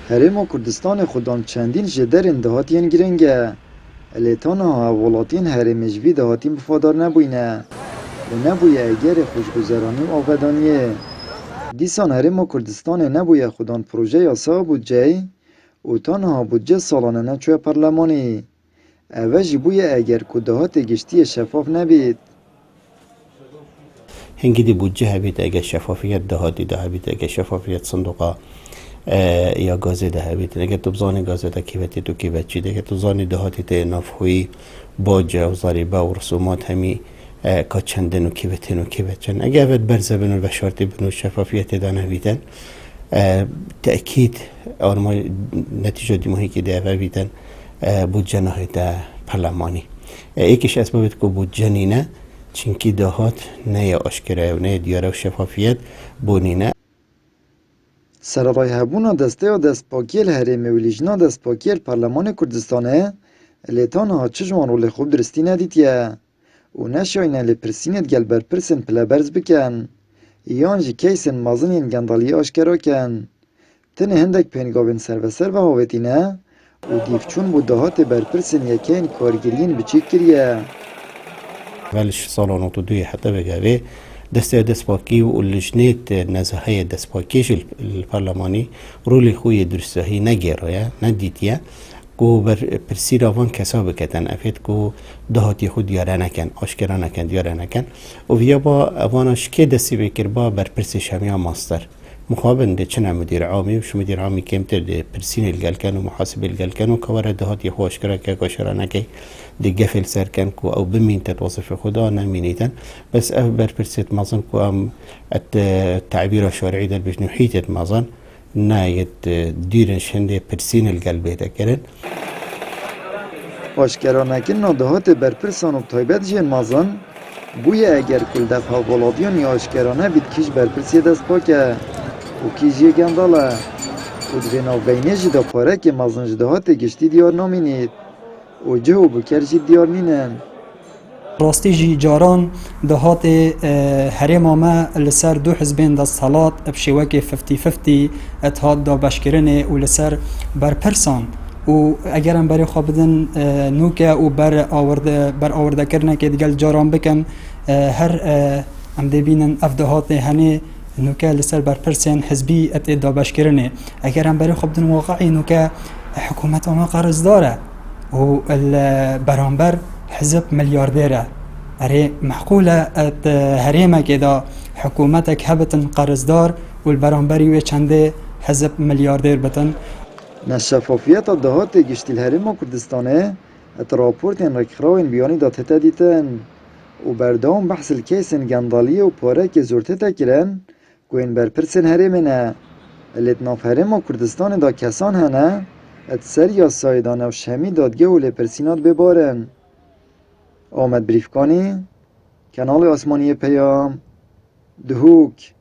هرم کردستان خودان چندین جدرین دهاتین گرنگه. لیتانا ولاتین هرم جوی دهاتین بفادار نبوینه و نبویه اگر خوشگذرانی و آبادانیه. دیسان هرم کردستان نبویه خودان پروژه یاسا بودجه و تانها بودجه سالانه نچوه پرلمانی. اوه بویه اگر که دهات گشتی شفاف نبید. هنگی دی بودجه هبید اگه شفافیت دهاتی ده هبید اگه شفافیت صندوقا یا گازه ده هبید اگه تو بزانی گازه ده کیوتی تو کیوت چید اگه تو بزانی دهاتی ده نافخوی باجه و ضریبه و رسومات همی که چندن و کیوتین و کیوت چند اگه اوید برزه بنو و شرطی بنو شفافیت ده نبیدن تأکید آرما نتیجه دیماهی که ده اوه بیدن بودجه نهایی ده پرلمانی یکیش اسبابت که بودجه نینه چنکی دهات نه آشکره و نه دیاره و شفافیت بونینه. سرای هبونا دسته و دستپاکیل هرم و لیجنا دستپاکیل پارلمان کردستانه لیتانا چجوان رول خوب درستی ندیدیه و نشاینه لپرسینت گل برپرسن پلبرز بکن یان جی کیسن مازنین گندالی آشکرا کن تنه هندک پینگاوین سر و سر و هاوتینه و دیفچون بود دهات برپرسن یکین کارگرین بچیک کریه. ولش سالانو تو دوی حتی بگوه دسته دستپاکی و لجنه نزاهی دستپاکیش الپارلمانی رولی خوی درستهی نگیره ندیدیه کو بر پرسی راوان کسا بکتن افید کو دهاتی خود دیاره نکن آشکرا نکن دیاره نکن و ویا با اوانش که دستی بکر با بر پرسی شمیا ماستر مخابن ده چنه مدیر عامی وش مدیر عامی کمتر ده پرسین الگل کن و محاسب الگل کن و کواره دهاتی خو آشکرا که کاشرا نکی ده گفل سر کن کو او بمین تتوصف خدا نمینیتن بس اف بر پرسیت مازن کو ام التعبير الشرعي ده بجنو حيتت مازن نايت ديرن شنده پرسین الگل بیده کرن آشکرا نکن دهات برپرسان و تایبت جین مازن بویه اگر کل دفعه ولادیان یا آشکرا نبید کش برپرسی دست پاکه و کیجی گنداله و دوینا بینه جدا پاره که مازن جدهات گشتی دیار نامینید و جه و بکر جید دیار نینن. راستی جی جاران دهات هرم ما لسر دو حزبین دست حالات بشیوک 50-50 اتحاد دا بشکرنه و لسر برپرسان و اگرم برای خواه بدن نوکه و بر آورده کرنه که دیگل جاران بکن هر ام دبینن افدهات هنه نوکه لسر برپرسان حزبی اتحاد دا بشکرنه اگرم برای خواه بدن واقعی نوکه حکومت ما قرض داره و برانبر حزب مليارديره اري معقوله هريمه كده حكومتك هبتن قرضدار والبرانبري و چنده حزب ملياردير بتن نشفافیت دهات گشتی الهرم کردستانه ات راپورتین رکخراوین بیانی داد هتا دیتن و بردام بحث الکیسن گندالیه و پاره که زورته تکرن گوین برپرسن هرمینه الاتناف هرم کردستان دا کسان هنه ات سر یا سایدانه و شمی دادگه و لپرسینات ببارن. آمد بریفکانی کانال آسمانی پیام دهوک